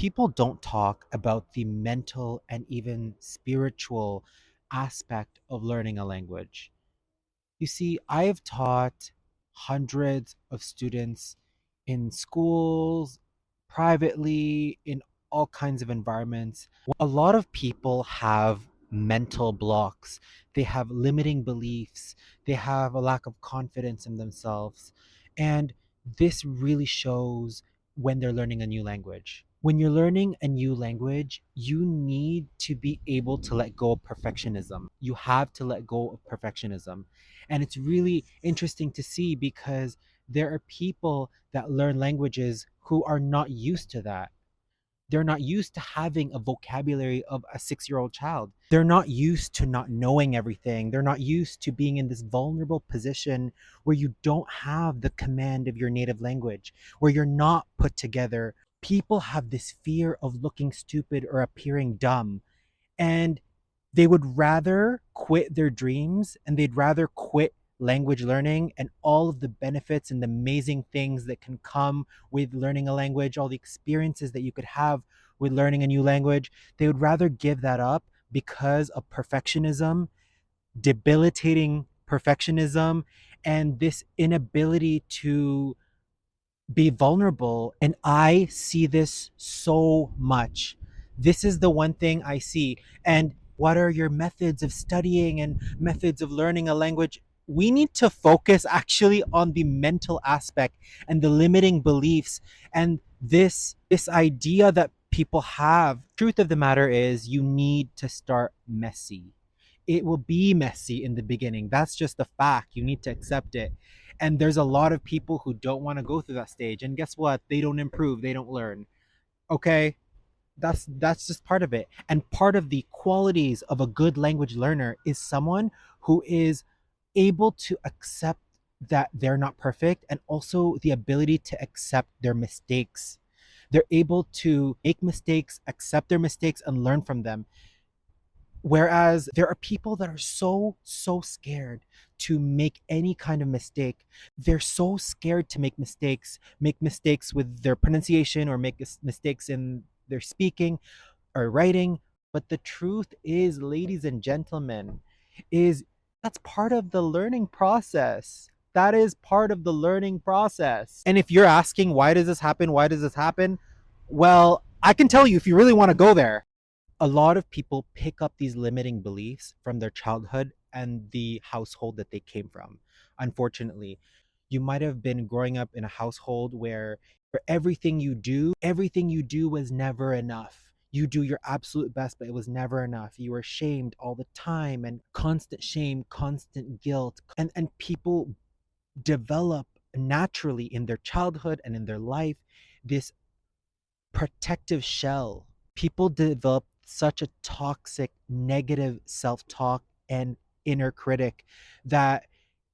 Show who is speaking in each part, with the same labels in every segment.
Speaker 1: People don't talk about the mental and even spiritual aspect of learning a language. You see, I've taught hundreds of students in schools, privately, in all kinds of environments. A lot of people have mental blocks. They have limiting beliefs. They have a lack of confidence in themselves. And this really shows when they're learning a new language. When you're learning a new language, you need to be able to let go of perfectionism. You have to let go of perfectionism. And it's really interesting to see because there are people that learn languages who are not used to that. They're not used to having a vocabulary of a 6-year-old child. They're not used to not knowing everything. They're not used to being in this vulnerable position where you don't have the command of your native language, where you're not put together. People have this fear of looking stupid or appearing dumb, and they would rather quit their dreams and they'd rather quit language learning and all of the benefits and the amazing things that can come with learning a language, all the experiences that you could have with learning a new language. They would rather give that up because of perfectionism, debilitating perfectionism, and this inability to be vulnerable. And I see this so much. This is the one thing I see. And what are your methods of studying and methods of learning a language? We need to focus actually on the mental aspect and the limiting beliefs and this idea that people have. Truth of the matter is you need to start messy. It will be messy in the beginning. That's just a fact. You need to accept it. And there's a lot of people who don't want to go through that stage. And guess what? They don't improve, they don't learn. Okay? That's just part of it. And part of the qualities of a good language learner is someone who is able to accept that they're not perfect and also the ability to accept their mistakes. They're able to make mistakes, accept their mistakes, and learn from them. Whereas there are people that are so scared to make any kind of mistake. They're so scared to make mistakes with their pronunciation or make mistakes in their speaking or writing. But the truth is, ladies and gentlemen, is that's part of the learning process. That is part of the learning process. And if you're asking, why does this happen? Why does this happen? Well, I can tell you if you really want to go there. A lot of people pick up these limiting beliefs from their childhood and the household that they came from. Unfortunately, you might have been growing up in a household where for everything you do was never enough. You do your absolute best, but it was never enough. You were shamed all the time and constant shame, constant guilt. And people develop naturally in their childhood and in their life this protective shell. People develop such a toxic, negative self talk and inner critic that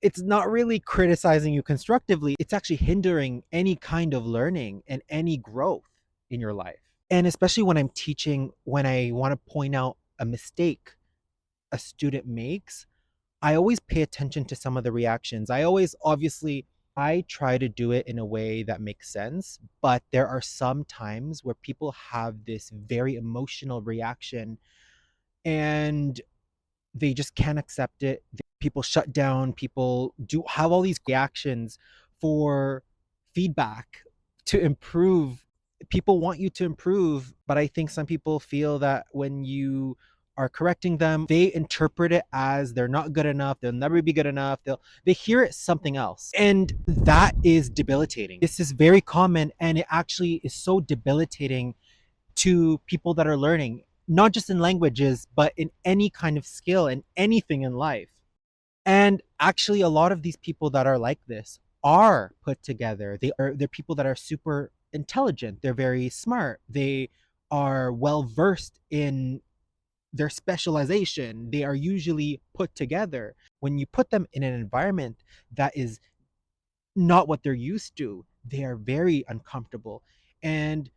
Speaker 1: it's not really criticizing you constructively. It's actually hindering any kind of learning and any growth in your life. And especially when I'm teaching, when I want to point out a mistake a student makes, I always pay attention to some of the reactions. I try to do it in a way that makes sense, but there are some times where people have this very emotional reaction and they just can't accept it. People shut down, people do have all these reactions for feedback to improve. People want you to improve, but I think some people feel that when you are correcting them, they interpret it as they're not good enough, they'll never be good enough. They hear it something else. And that is debilitating. This is very common and it actually is so debilitating to people that are learning, not just in languages, but in any kind of skill and anything in life. And actually, a lot of these people that are like this are put together. They're people that are super intelligent. They're very smart. They are well versed in their specialization. They are usually put together. When you put them in an environment that is not what they're used to, they are very uncomfortable. And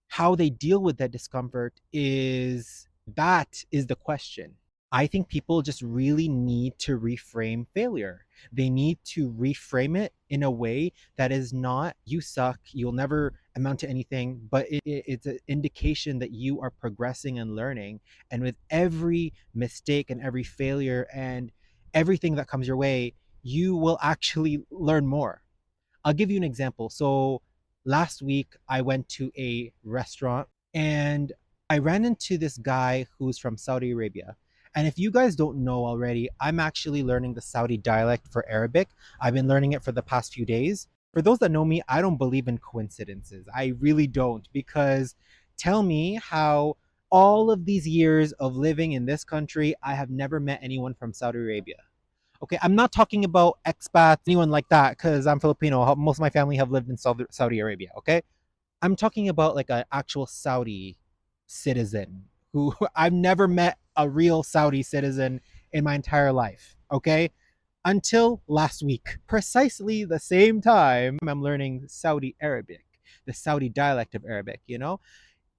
Speaker 1: how they deal with that discomfort is the question. I think people just really need to reframe failure. They need to reframe it in a way that is not, you suck, you'll never amount to anything, but it's an indication that you are progressing and learning. And with every mistake and every failure and everything that comes your way, you will actually learn more. I'll give you an example. So last week, I went to a restaurant and I ran into this guy who's from Saudi Arabia. And if you guys don't know already, I'm actually learning the Saudi dialect for Arabic. I've been learning it for the past few days. For those that know me, I don't believe in coincidences. I really don't, because tell me how all of these years of living in this country, I have never met anyone from Saudi Arabia. Okay, I'm not talking about expats, anyone like that, because I'm Filipino. Most of my family have lived in Saudi Arabia. Okay, I'm talking about like an actual Saudi citizen who I've never met a real Saudi citizen in my entire life. Okay, until last week, precisely the same time I'm learning Saudi Arabic, the Saudi dialect of Arabic.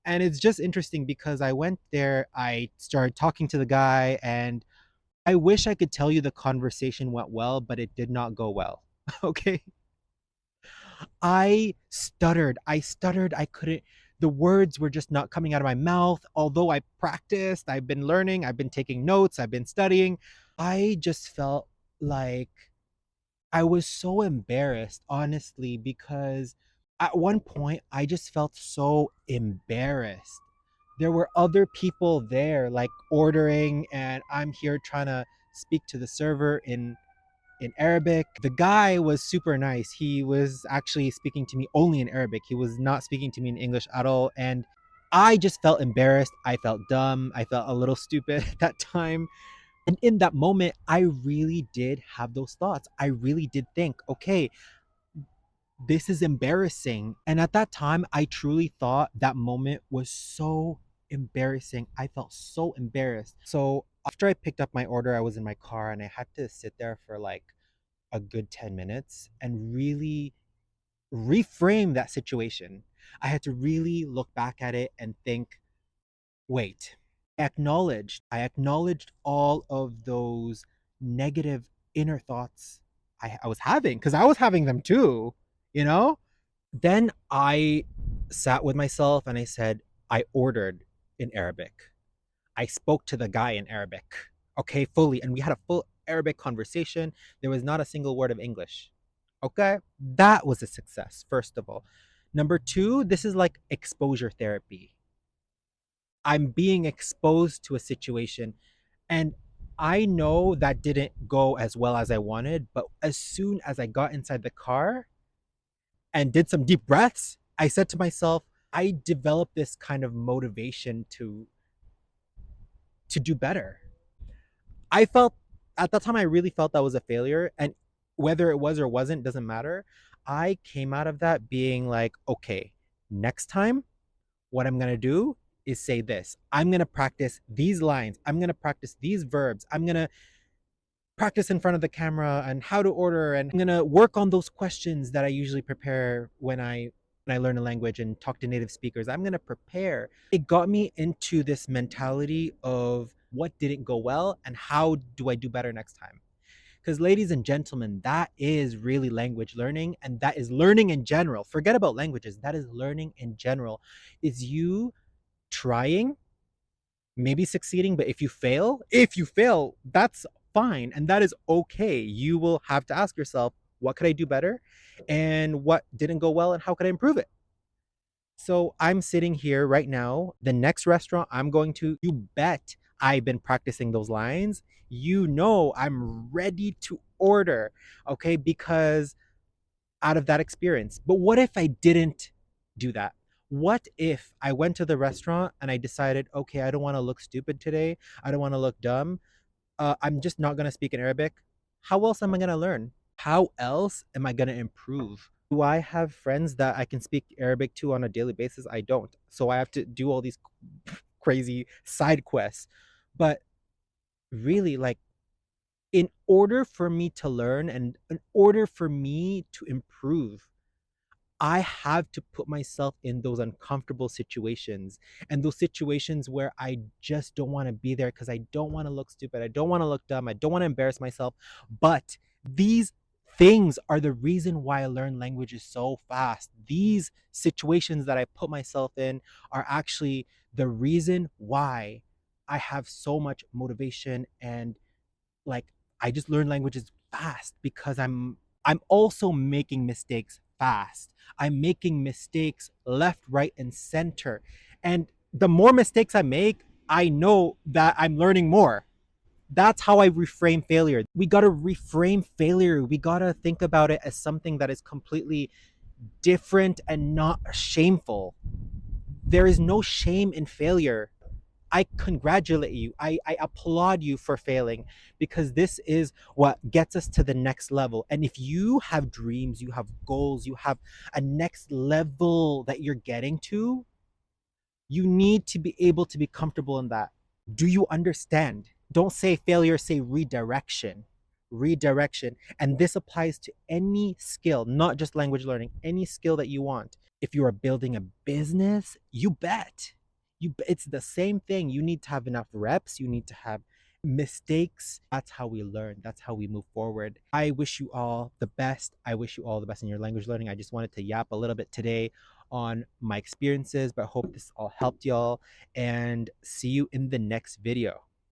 Speaker 1: And it's just interesting because I went there, I started talking to the guy, and I wish I could tell you the conversation went well, but it did not go well. Okay. I stuttered. I couldn't, the words were just not coming out of my mouth. Although I practiced, I've been learning, I've been taking notes, I've been studying. I just felt like I was so embarrassed, honestly, because at one point I just felt so embarrassed. There were other people there, like ordering, and I'm here trying to speak to the server in Arabic. The guy was super nice. He was actually speaking to me only in Arabic. He was not speaking to me in English at all. And I just felt embarrassed. I felt dumb. I felt a little stupid at that time. And in that moment, I really did have those thoughts. I really did think, okay, this is embarrassing. And at that time, I truly thought that moment was so embarrassing. I felt so embarrassed. So after I picked up my order, I was in my car and I had to sit there for like a good 10 minutes and really reframe that situation. I had to really look back at it and think, wait, I acknowledged all of those negative inner thoughts I was having, because I was having them too, you know? Then I sat with myself and I said, I ordered in Arabic. I spoke to the guy in Arabic, okay, fully. And we had a full Arabic conversation. There was not a single word of English. Okay. That was a success, first of all. Number two, this is like exposure therapy. I'm being exposed to a situation, and I know that didn't go as well as I wanted. But as soon as I got inside the car and did some deep breaths, I said to myself, I developed this kind of motivation to do better. I felt at that time I really felt that was a failure, and whether it was or wasn't doesn't matter. I came out of that being like, okay, next time what I'm going to do is say this. I'm going to practice these lines. I'm going to practice these verbs. I'm going to practice in front of the camera and how to order, and I'm going to work on those questions that I usually prepare when I learn a language and talk to native speakers. I'm going to prepare. It got me into this mentality of what didn't go well and how do I do better next time. Because, ladies and gentlemen, that is really language learning, and that is learning in general. Forget about languages. That is learning in general. Is you trying, maybe succeeding, but if you fail, that's fine and that is okay. You will have to ask yourself, what could I do better? And what didn't go well and how could I improve it? So I'm sitting here right now. The next restaurant I'm going to, you bet I've been practicing those lines. I'm ready to order, okay? Because out of that experience. But what if I didn't do that? What if I went to the restaurant and I decided, okay, I don't want to look stupid today. I don't want to look dumb. I'm just not going to speak in Arabic. How else am I going to learn? How else am I going to improve? Do I have friends that I can speak Arabic to on a daily basis? I don't. So I have to do all these crazy side quests. But really, like, in order for me to learn and in order for me to improve, I have to put myself in those uncomfortable situations and those situations where I just don't want to be there because I don't want to look stupid. I don't want to look dumb. I don't want to embarrass myself. But these things are the reason why I learn languages so fast. These situations that I put myself in are actually the reason why I have so much motivation and like I just learn languages fast because I'm also making mistakes fast. I'm making mistakes left, right, and center. And the more mistakes I make, I know that I'm learning more. That's how I reframe failure. We got to reframe failure. We got to think about it as something that is completely different and not shameful. There is no shame in failure. I congratulate you. I applaud you for failing because this is what gets us to the next level. And if you have dreams, you have goals, you have a next level that you're getting to, you need to be able to be comfortable in that. Do you understand? Don't say failure, say redirection. Redirection. And this applies to any skill, not just language learning, any skill that you want. If you are building a business, you bet. It's the same thing. You need to have enough reps, you need to have mistakes. That's how we learn. That's how we move forward. I wish you all the best. I wish you all the best in your language learning. I just wanted to yap a little bit today on my experiences, but hope this all helped y'all and see you in the next video.